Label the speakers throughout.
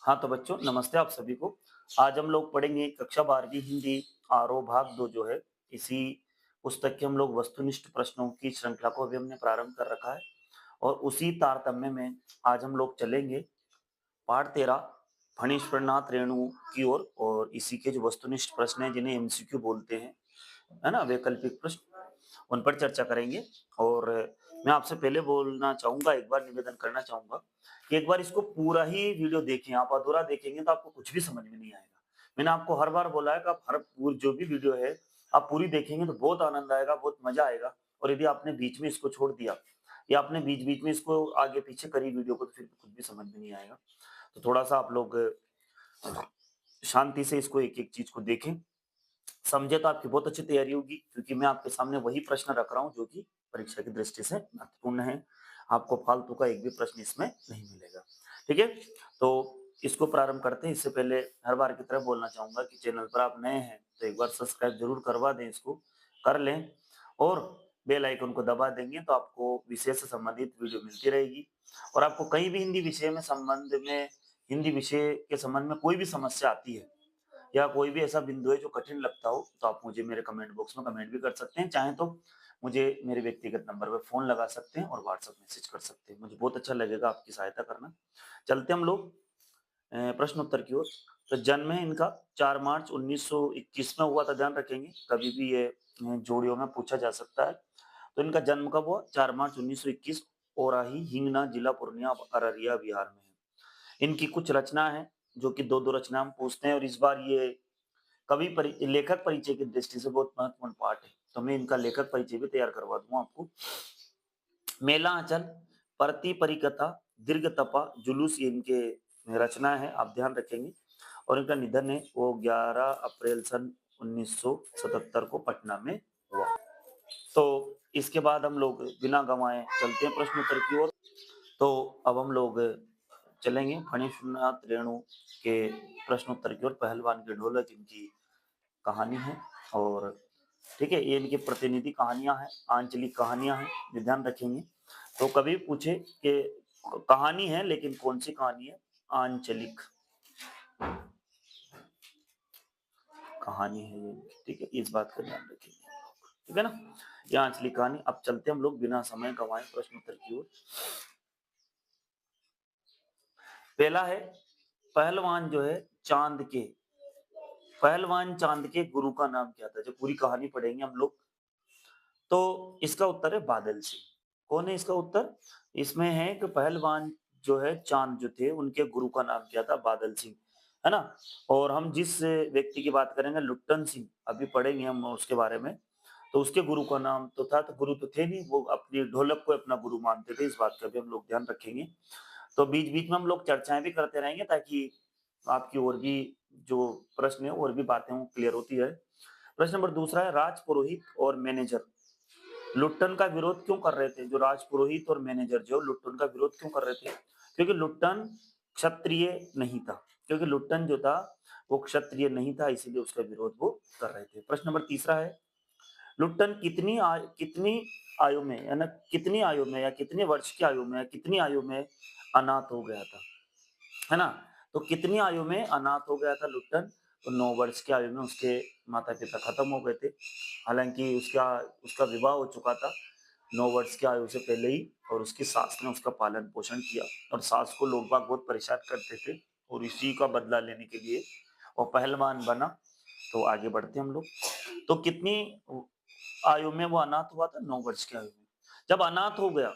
Speaker 1: हाँ, तो बच्चों नमस्ते आप सभी को। आज हम लोग पढ़ेंगे कक्षा 12वीं हिंदी आरोह भाग 2 जो है, इसी पुस्तक के हम लोग वस्तुनिष्ठ प्रश्नों की श्रृंखला को अभी हमने प्रारंभ कर रखा है और उसी तारतम्य में आज हम लोग चलेंगे पाठ 13 फणीश्वरनाथ रेणु की ओर और इसी के जो वस्तुनिष्ठ प्रश्न हैं जिन्हें एमसीक्यू बोलते हैं, है ना? वैकल्पिक प्रश्न, उन पर चर्चा करेंगे। और मैं आपसे पहले बोलना चाहूँगा, एक बार निवेदन करना चाहूँगा कि एक बार इसको पूरा ही वीडियो देखें। आप अधूरा देखेंगे तो आपको कुछ भी समझ में नहीं आएगा। मैंने आपको हर बार बोला है कि आप हर पूर जो भी वीडियो है, आप पूरी देखेंगे तो बहुत आनंद आएगा, बहुत मज़ा आएगा। और यदि आपने बीच में इसको छोड़ दिया या आपने बीच-बीच में इसको आगे-पीछे करी वीडियो को, तो फिर कुछ भी समझ में नहीं आएगा। तो थोड़ा-सा आप लोग शांति से इसको एक-एक चीज़ को देखें। समझे तो आपकी बहुत अच्छी तैयारी होगी, क्योंकि मैं आपके सामने वही प्रश्न रख रहा हूँ जो कि परीक्षा की दृष्टि से महत्वपूर्ण है। आपको फालतू का एक भी प्रश्न इसमें नहीं मिलेगा। ठीक है? तो इसको प्रारंभ करते हैं। इससे पहले हर बार की तरह बोलना चाहूँगा कि चैनल पर आप नए हैं तो एक बार सब्सक्राइब ज़रूर करवा दें, इसको कर लें और बेल आइकन को दबा देंगे तो आपको विषय से संबंधित वीडियो मिलती रहेगी। और आपको कहीं भी हिंदी विषय के संबंध में कोई भी समस्या आती है या कोई भी ऐसा बिंदु है जो कठिन लगता हो, तो आप मुझे मेरे कमेंट बॉक्स में कमेंट भी कर सकते हैं। चाहें तो मुझे मेरे व्यक्तिगत नंबर पे फ़ोन लगा सकते हैं और व्हाट्सएप मैसेज कर सकते हैं। मुझे बहुत अच्छा लगेगा आपकी सहायता करना। चलते हम लोग प्रश्न उत्तर की ओर। तो जन्म है इनका 4 मार्च 1921 में हुआ था, ध्यान रखेंगे। कभी भी ये जोड़ियों में पूछा जा सकता है। तो इनका जन्म कब हुआ? 4 मार्च 1921, ओराही, हिंगना, जिला पूर्णिया, अररिया, बिहार में है। इनकी कुछ रचना है जो कि 2-2 रचना हम पूछते हैं और इस बार ये लेखक परिचय की दृष्टि से बहुत महत्वपूर्ण पाठ है, तो मैं इनका लेखक परिचय भी तैयार करवा दूंगा आपको। मेला आंचल, परती परिकथा, दीर्घ तपा, जुलूस, ये इनके रचना है, आप ध्यान रखेंगे। और इनका निधन है वो 11 अप्रैल सन 1977 को पटना में हुआ। तो इसके बाद हम लोग बिना गंवाए चलते हैं प्रश्न उत्तर की ओर। तो अब हम लोग चलेंगे फणीश्वरनाथ रेणु के प्रश्न उत्तर की ओर। पहलवान के ढोलक इनकी कहानी है और ठीक है, ये इनकी प्रतिनिधि कहानियां हैं, आंचलिक कहानियां हैं, ये ध्यान रखेंगे। तो कभी पूछे कि कहानी है लेकिन कौन सी कहानी है? आंचलिक कहानी है ये, ठीक है, इस बात का ध्यान रखेंगे, ठीक है ना? ये आंचलिक कहानी। अब चलते हम लोग बिना समय गंवाए प्रश्न उत्तर की ओर। पहला है, पहलवान जो है चांद के पहलवान चांद के गुरु का नाम क्या था? जब पूरी कहानी पढ़ेंगे हम लोग तो इसका उत्तर है बादल सिंह। कौन है इसका उत्तर? इसमें है कि पहलवान जो है चांद जो थे उनके गुरु का नाम क्या था? बादल सिंह, है ना? और हम जिस व्यक्ति की बात करेंगे लुट्टन सिंह, अभी पढ़ेंगे हम उसके बारे में। तो उसके गुरु का नाम तो था, तो गुरु तो थे नहीं, वो अपनी ढोलक को अपना गुरु मानते थे, इस बात का भी हम लोग ध्यान रखेंगे। तो बीच-बीच में हम लोग चर्चाएँ भी करते रहेंगे ताकि आपकी और भी जो प्रश्न है और भी बातें वो क्लियर होती है। प्रश्न नंबर दूसरा है, राजपुरोहित और मैनेजर लुट्टन का विरोध क्यों कर रहे थे? जो राजपुरोहित और मैनेजर जो लुट्टन का विरोध क्यों कर रहे थे? क्योंकि लुट्टन क्षत्रिय नहीं था। क्योंकि लुट्टन जो था वो क्षत्रिय नहीं था, इसीलिए उसका विरोध वो कर रहे थे। प्रश्न नंबर तीसरा है, लुट्टन कितनी आयु में, है ना, कितनी आयु में या कितने वर्ष की आयु में, कितनी आयु में अनाथ हो गया था, है ना? तो कितनी आयु में अनाथ हो गया था लुट्टन? तो 9 वर्ष की आयु में उसके माता-पिता खत्म हो गए थे। हालाँकि उसका उसका विवाह हो चुका था 9 वर्ष की आयु से पहले ही, और उसकी सास ने उसका पालन-पोषण किया और सास को लोग बाग बहुत परेशान करते थे और इसी का बदला लेने के लिए वो पहलवान बना। तो आगे बढ़ते हैं हम लोग। तो कितनी आयु में वो अनाथ हुआ था? 9 वर्ष की आयु में। जब अनाथ हो गया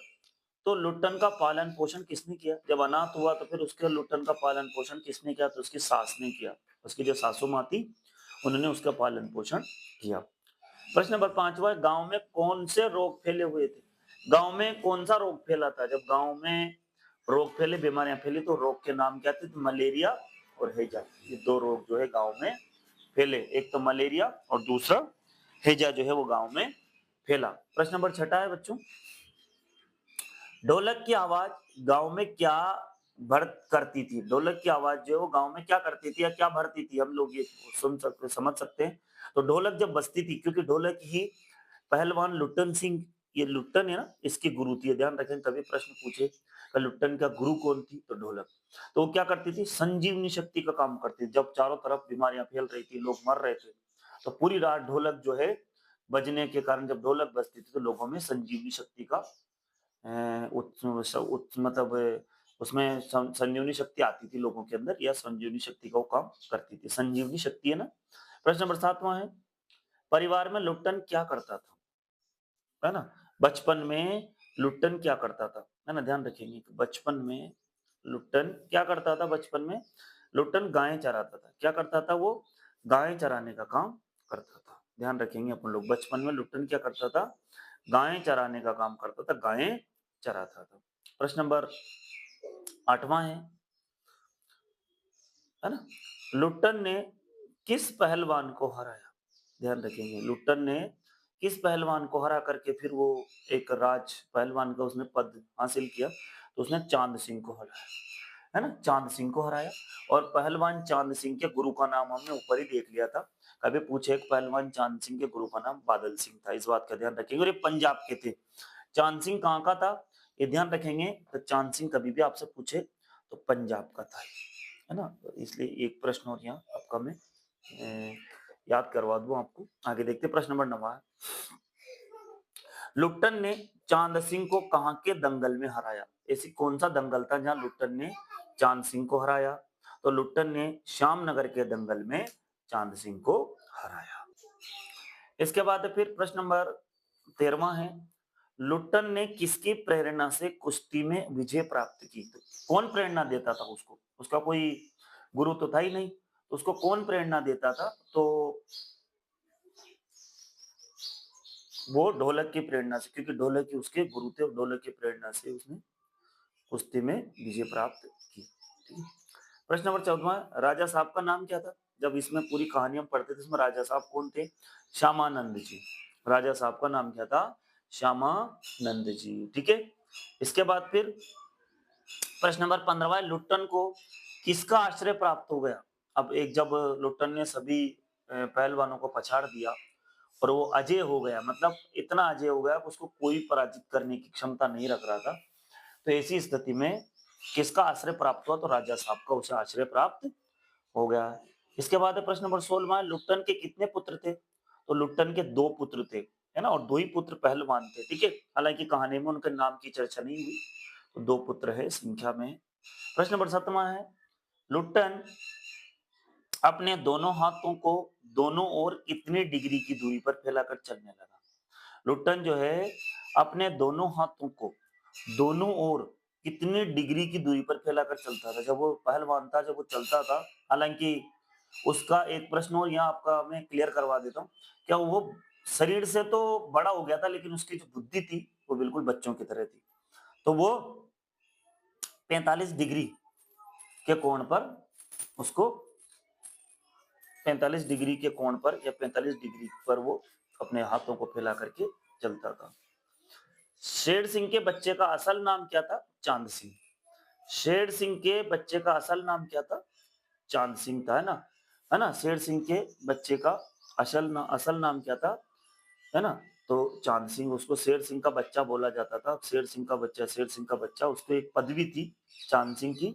Speaker 1: तो लुट्टन का पालन-पोषण किसने किया? जब अनाथ हुआ तो फिर उसके लुट्टन का पालन-पोषण किसने किया? तो उसकी सास ने किया। उसकी जो सासू माँ थी, उन्होंने उसका पालन-पोषण किया। प्रश्न नंबर 5वां है, गाँव में कौन से रोग फैले हुए थे? गाँव में कौन-सा रोग फैला था? जब गाँव में रोग फैले, बीमारियाँ फैली तो रोग के नाम क्या थे? तो मलेरिया और हैजा। ये 2 रोग जो है गाँव में फैले। एक तो मलेरिया और दूसरा हैजा जो है वो गाँव में फैला। प्रश्न नंबर 6 है बच्चों, ढोलक की आवाज गांव में क्या भर करती थी? ढोलक की आवाज जो है वो गांव में क्या करती थी या क्या भरती थी? हम लोग ये समझ सकते हैं। तो ढोलक जब बजती थी, क्योंकि ढोलक ही पहलवान लुट्टन सिंह, ये लुट्टन है ना, इसकी गुरु थी, ध्यान रखें कभी प्रश्न पूछे लुट्टन का गुरु कौन थी? तो ढोलक। तो वो क्या करती थी? संजीवनी शक्ति का काम करती थी। जब चारों तरफ बीमारियां फैल रही थी, लोग मर रहे थे, तो पूरी रात ढोलक जो है बजने के कारण, जब ढोलक बजती थी तो लोगों में संजीवनी शक्ति का मतलब उसमें संजीवनी शक्ति आती थी लोगों के अंदर, या संजीवनी शक्ति का वो काम करती थी। संजीवनी शक्ति है ना। प्रश्न नंबर 7वां है, परिवार में लुट्टन क्या करता था? है ना? बचपन में लुट्टन क्या करता था? है ना? ध्यान रखेंगे कि बचपन में लुट्टन क्या करता था? बचपन में लुट्टन गायें चराता था। क्या करता था वो? गायें चराने का काम करता था। ध्यान रखेंगे अपन लोग, बचपन में लुट्टन क्या करता था? गायें चराने का काम करता था, गायें चराता था। प्रश्न नंबर 8वां है ना? लुट्टन ने किस पहलवान को हराया? ध्यान रखेंगे, लुट्टन ने किस पहलवान को हरा करके फिर वो एक राज पहलवान का उसने पद हासिल किया? तो उसने चांद सिंह को हराया, है ना? चांद सिंह को हराया। और पहलवान चांद सिंह के गुरु का नाम हमने ऊपर ही देख लिया था। कभी पूछे एक पहलवान चांद सिंह के गुरु का नाम बादल सिंह था, इस बात का ध्यान रखेंगे। और ये पंजाब के थे। चांद सिंह कहाँ का था? ये ध्यान रखेंगे, तो चांद सिंह कभी भी आपसे पूछे तो पंजाब का था, है ना? तो इसलिए एक प्रश्न और यहाँ आपका मैं याद करवा दूं आपको। आगे देखते, प्रश्न नंबर 9 है, लुट्टन ने चांद सिंह को कहां के दंगल में हराया? ऐसी कौन सा दंगल था जहां लुट्टन ने चांद सिंह को हराया? तो लुट्टन ने श्यामनगर के दंगल में चांद सिंह को हराया। इसके बाद फिर प्रश्न नंबर 13वां है, लुट्टन ने किसकी प्रेरणा से कुश्ती में विजय प्राप्त की? तो कौन प्रेरणा देता था उसको? उसका कोई गुरु तो था ही नहीं, तो उसको कौन प्रेरणा देता था? तो वो ढोलक की प्रेरणा से, क्योंकि ढोलक ही उसके गुरु थे और ढोलक की प्रेरणा से उसने कुश्ती में विजय प्राप्त की। ठीक है। प्रश्न नंबर 14, राजा साहब का नाम क्या था? जब इसमें पूरी कहानी हम पढ़ते थे, इसमें राजा साहब कौन थे? श्यामानंद जी। राजा साहब का नाम क्या था? श्यामानंद जी। ठीक है। इसके बाद फिर प्रश्न नंबर 15 है, लुट्टन को किसका आश्रय प्राप्त हो गया? अब एक जब लुट्टन ने सभी पहलवानों को पछाड़ दिया और वो अजय हो गया, मतलब इतना अजय हो गया कि उसको कोई पराजित करने की क्षमता नहीं रख रहा था, तो ऐसी स्थिति में किसका आश्रय प्राप्त हुआ? तो राजा साहब का उसे आश्रय प्राप्त हो गया। इसके बाद प्रश्न नंबर 16, लुट्टन के कितने पुत्र थे? तो लुट्टन के 2 पुत्र थे, है ना? और 2 ही पुत्र पहलवान थे। ठीक है। हालांकि कहानी में उनके नाम की चर्चा नहीं हुई, तो 2 पुत्र है संख्या में। प्रश्न नंबर 17 है, लुट्टन अपने दोनों हाथों को दोनों ओर कितनी डिग्री की दूरी पर फैलाकर चलने लगा? लुट्टन जो है अपने दोनों हाथों को दोनों ओर कितनी डिग्री की दूरी पर फैलाकर चलता था जब वो पहलवान था, जब वो चलता था? हालांकि उसका एक प्रश्न और यहाँ आपका मैं क्लियर करवा देता हूँ, क्या वो शरीर से तो बड़ा हो गया था, लेकिन उसकी जो बुद्धि थी वो बिल्कुल बच्चों की तरह थी। तो वो 45 डिग्री के कोण पर उसको 45 डिग्री के कोण पर या 45 डिग्री पर वो अपने हाथों को फैला करके चलता था। शेर सिंह के बच्चे का असल नाम क्या था? चांद सिंह। शेर सिंह के बच्चे का असल नाम क्या था? चांद सिंह था, है ना? है ना? शेर सिंह के बच्चे का असल नाम क्या था? है ना? तो चांद सिंह, उसको शेर सिंह का बच्चा बोला जाता था। शेर सिंह का बच्चा, शेर सिंह का बच्चा, उसको एक पदवी थी चांद सिंह की।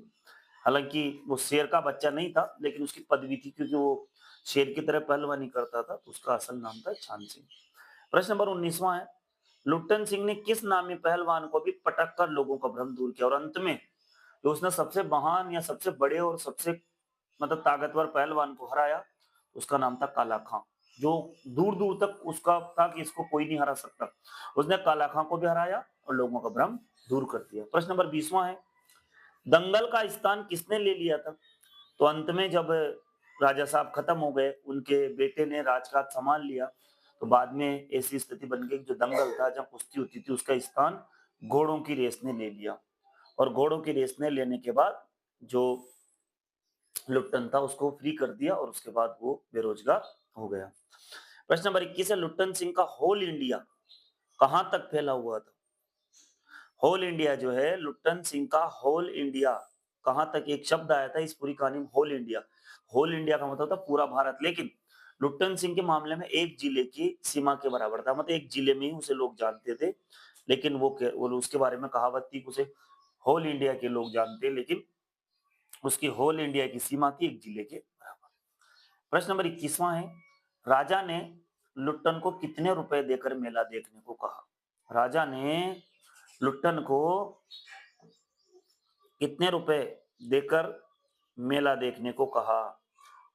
Speaker 1: हालांकि वो शेर का बच्चा नहीं था, लेकिन उसकी पदवी थी, क्योंकि वो शेर की तरह पहलवानी करता था, तो उसका असल नाम था चांद सिंह। प्रश्न नंबर 19वां है, लुट्टन सिंह ने किस नामी पहलवान को भी पटक कर लोगों का भ्रम दूर किया? और अंत में जो उसने सबसे महान या सबसे बड़े और सबसे मतलब ताकतवर पहलवान को हराया, उसका नाम था काला खां, जो दूर दूर तक उसका था कि इसको कोई नहीं हरा सकता। उसने काला खां को भी हराया और लोगों का भ्रम दूर कर दिया। प्रश्न नंबर 20वां है, दंगल का स्थान किसने ले लिया था? तो अंत में जब राजा साहब खत्म हो गए, उनके बेटे ने राजकाज संभाल लिया, तो बाद में ऐसी स्थिति बन गई, जो दंगल था जहाँ कुश्ती होती थी, उसका स्थान घोड़ों की रेस ने ले लिया। और घोड़ों की रेस ने लेने के बाद जो लुट्टन था उसको फ्री कर दिया, और उसके बाद वो बेरोजगार हो गया। प्रश्न नंबर 21 है, लुट्टन सिंह का होल इंडिया कहां तक फैला हुआ था? होल इंडिया जो है, लुट्टन सिंह का होल इंडिया कहां तक, एक शब्द आया था इस पूरी कहानी में, होल इंडिया। होल इंडिया का मतलब था पूरा भारत, लेकिन लुट्टन सिंह के मामले में एक जिले की सीमा के बराबर था, मतलब एक जिले में ही उसे लोग जानते थे। लेकिन वो उसके बारे में कहावत थी, उसे होल इंडिया के लोग जानते हैं, लेकिन उसकी होल इंडिया की सीमा थी एक जिले के बराबर। प्रश्न नंबर 21वां है, राजा ने लुट्टन को कितने रुपए देकर मेला देखने को कहा? राजा ने लुट्टन को कितने रुपए देकर मेला देखने को कहा?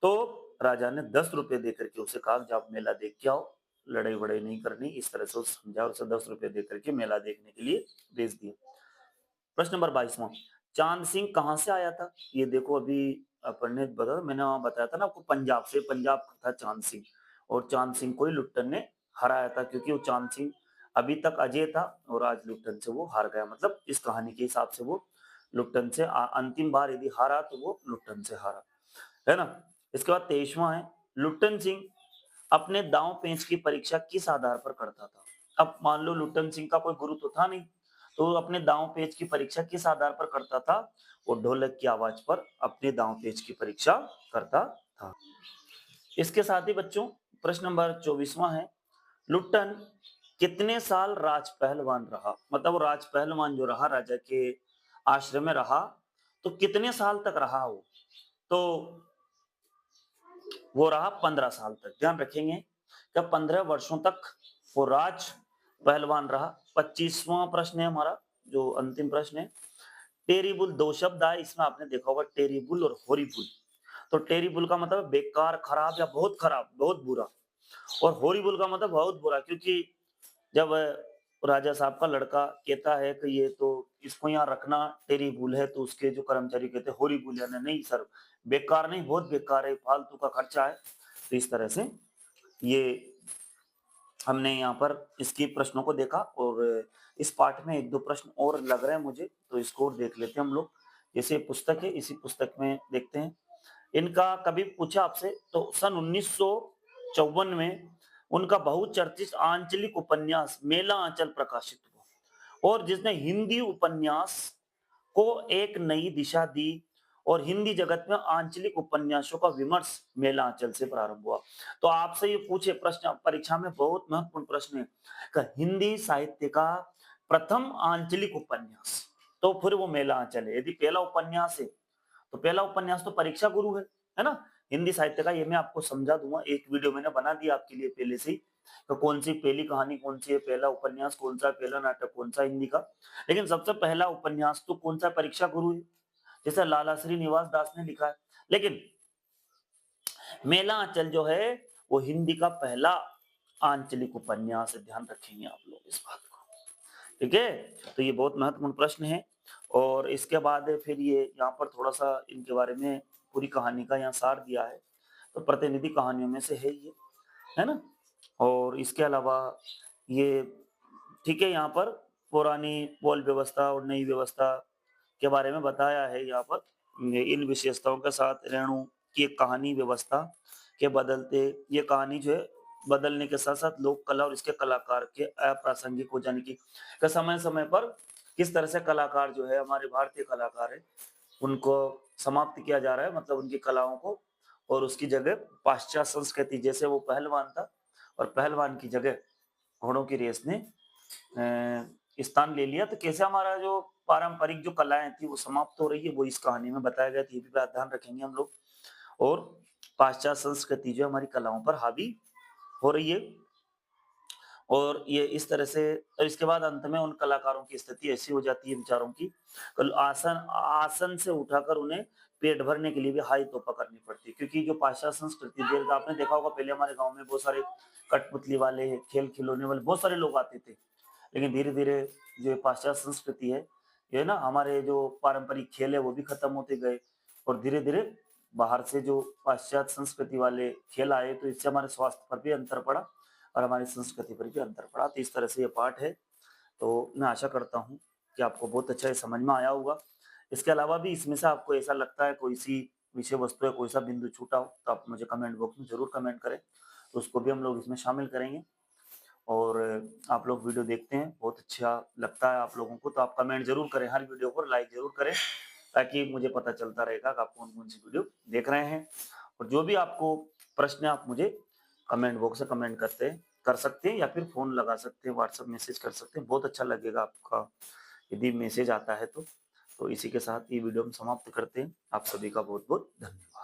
Speaker 1: तो राजा ने 10 रुपए देकर के उसे कहा कि आप मेला देख के आओ, लड़ाई वड़ाई नहीं करनी, इस तरह से उसे समझा और उसे 10 रुपए देकर के मेला देखने के लिए भेज दिया। प्रश्न नंबर 22वां, चांद सिंह कहाँ से आया था? ये देखो, अभी अपन ने बताया, मैंने वहां बताया था ना आपको, पंजाब से। पंजाब का था चांद सिंह, और चांद सिंह को ही लुट्टन ने हराया था, क्योंकि वो चांद सिंह अभी तक अजय था और आज लुट्टन से वो हार गया। मतलब इस कहानी के हिसाब से वो लुट्टन से अंतिम बार यदि हारा तो वो लुट्टन से हारा, है ना। इसके बाद 23वां है, लुट्टन सिंह अपने दांव पेंच की परीक्षा किस आधार पर करता था? अब मान लो लुट्टन सिंह का कोई गुरु तो था नहीं, तो वो अपने दांव पेच की परीक्षा किस आधार पर करता था? वो ढोलक की आवाज पर अपने दांव पेच की परीक्षा करता था। इसके साथ ही बच्चों, प्रश्न नंबर 24वां है, लुट्टन कितने साल राज पहलवान रहा? मतलब वो राज पहलवान जो रहा, राजा के आश्रम में रहा, तो कितने साल तक रहा वो? तो वो रहा 15 साल तक। ध्यान रखेंगे, जब 15 वर्षों तक वो राज पहलवान रहा। 25वां प्रश्न है हमारा, जो अंतिम प्रश्न है, टेरिबुल, दो शब्द आए इसमें, आपने देखा होगा टेरिबुल और होरिबुल। तो टेरिबुल का मतलब बेकार, खराब या बहुत खराब, बहुत बुरा, और होरिबुल का मतलब बहुत बुरा, क्योंकि जब राजा साहब का लड़का कहता है कि ये तो इसको यहाँ रखना टेरिबुल है, तो उसके जो कर्मचारी कहते हैं होरिबुल, यानी नहीं सर, बेकार नहीं, बहुत बेकार है, फालतू का खर्चा है। तो इस तरह से ये हमने यहाँ पर इसकी प्रश्नों को देखा, और इस पाठ में एक दो प्रश्न और लग रहे हैं मुझे, तो इसको देख लेते हैं हम लोग। जैसे पुस्तक है, इसी पुस्तक में देखते हैं। इनका कभी पूछा आपसे, तो सन 1954 में उनका बहुचर्चित आंचलिक उपन्यास मेला आंचल प्रकाशित हुआ, और जिसने हिंदी उपन्यास को एक नई दिशा दी, और हिंदी जगत में आंचलिक उपन्यासों का विमर्श मेला आंचल से प्रारंभ हुआ। तो आपसे ये पूछे प्रश्न परीक्षा में, बहुत महत्वपूर्ण प्रश्न है कि हिंदी साहित्य का प्रथम आंचलिक उपन्यास, तो फिर वो मेला आंचल है। यदि पहला उपन्यास है, तो पहला उपन्यास तो परीक्षा गुरु है ना, हिंदी साहित्य का। ये मैं आपको समझा दूंगा, एक वीडियो मैंने बना दिया आपके लिए पहले से ही, तो कौन सी पहली कहानी कौन सी है, पहला उपन्यास कौन सा, पहला नाटक कौन सा हिंदी का। लेकिन सबसे पहला उपन्यास तो कौन सा, परीक्षा गुरु है, जैसे लाला श्रीनिवास दास ने लिखा है। लेकिन मेला आंचल जो है वो हिंदी का पहला आंचलिक उपन्यास है, ध्यान रखेंगे आप लोग इस बात को, ठीक है। तो ये बहुत महत्वपूर्ण प्रश्न है। और इसके बाद फिर ये यहाँ पर थोड़ा सा इनके बारे में पूरी कहानी का यहाँ सार दिया है, तो प्रतिनिधि कहानियों में से है ये, है ना। और इसके अलावा ये, ठीक है, यहाँ पर पुरानी पोल व्यवस्था और नई व्यवस्था के बारे में बताया है यहाँ पर। इन विशेषताओं के साथ रेणु की एक कहानी व्यवस्था के बदलते, ये कहानी जो है बदलने के साथ साथ लोक कला और इसके कलाकार के अप्रासंगिक हो जाने की, समय समय पर किस तरह से कलाकार जो है, हमारे भारतीय कलाकार है, उनको समाप्त किया जा रहा है, मतलब उनकी कलाओं को, और उसकी जगह पाश्चात्य संस्कृति, जैसे वो पहलवान था और पहलवान की जगह घोड़ों की रेस ने स्थान ले लिया, तो कैसे हमारा जो पारंपरिक जो कलाएं थी वो समाप्त हो रही है, वो इस कहानी में बताया गया था। ये भी बात ध्यान रखेंगे हम लोग। और पाश्चात्य संस्कृति जो हमारी कलाओं पर हावी हो रही है, और ये इस तरह से, और इसके बाद अंत में उन कलाकारों की स्थिति ऐसी हो जाती है बेचारों की, आसन आसन से उठाकर उन्हें पेट भरने के लिए भी हाई तोपा करनी पड़ती है, क्योंकि जो पाश्चात्य संस्कृति, आपने देखा होगा पहले हमारे गांव में बहुत सारे कठपुतली वाले, खेल खिलौने वाले बहुत सारे लोग आते थे। लेकिन धीरे धीरे जो पाश्चात्य संस्कृति है, ये ना हमारे जो पारंपरिक खेल है वो भी खत्म होते गए, और धीरे धीरे बाहर से जो पाश्चात्य संस्कृति वाले खेल आए, तो इससे हमारे स्वास्थ्य पर भी अंतर पड़ा और हमारी संस्कृति पर भी अंतर पड़ा। तो इस तरह से ये पाठ है, तो मैं आशा करता हूँ कि आपको बहुत अच्छा समझ में आया होगा। इसके अलावा भी इसमें से आपको ऐसा लगता है कोई सी विषय वस्तु है, कोई सा बिंदु छूटा हो, तो आप मुझे कमेंट बॉक्स में जरूर कमेंट करें, तो उसको भी हम लोग इसमें शामिल करेंगे। और आप लोग वीडियो देखते हैं, बहुत अच्छा लगता है आप लोगों को, तो आप कमेंट जरूर करें, हर वीडियो को लाइक जरूर करें, ताकि मुझे पता चलता रहेगा कि आप कौन कौन सी वीडियो देख रहे हैं। और जो भी आपको प्रश्न है, आप मुझे कमेंट बॉक्स में कमेंट कर सकते हैं, या फिर फोन लगा सकते हैं, व्हाट्सएप मैसेज कर सकते हैं, बहुत अच्छा लगेगा आपका यदि मैसेज आता है तो। तो इसी के साथ ये वीडियो हम समाप्त करते हैं। आप सभी का बहुत-बहुत धन्यवाद।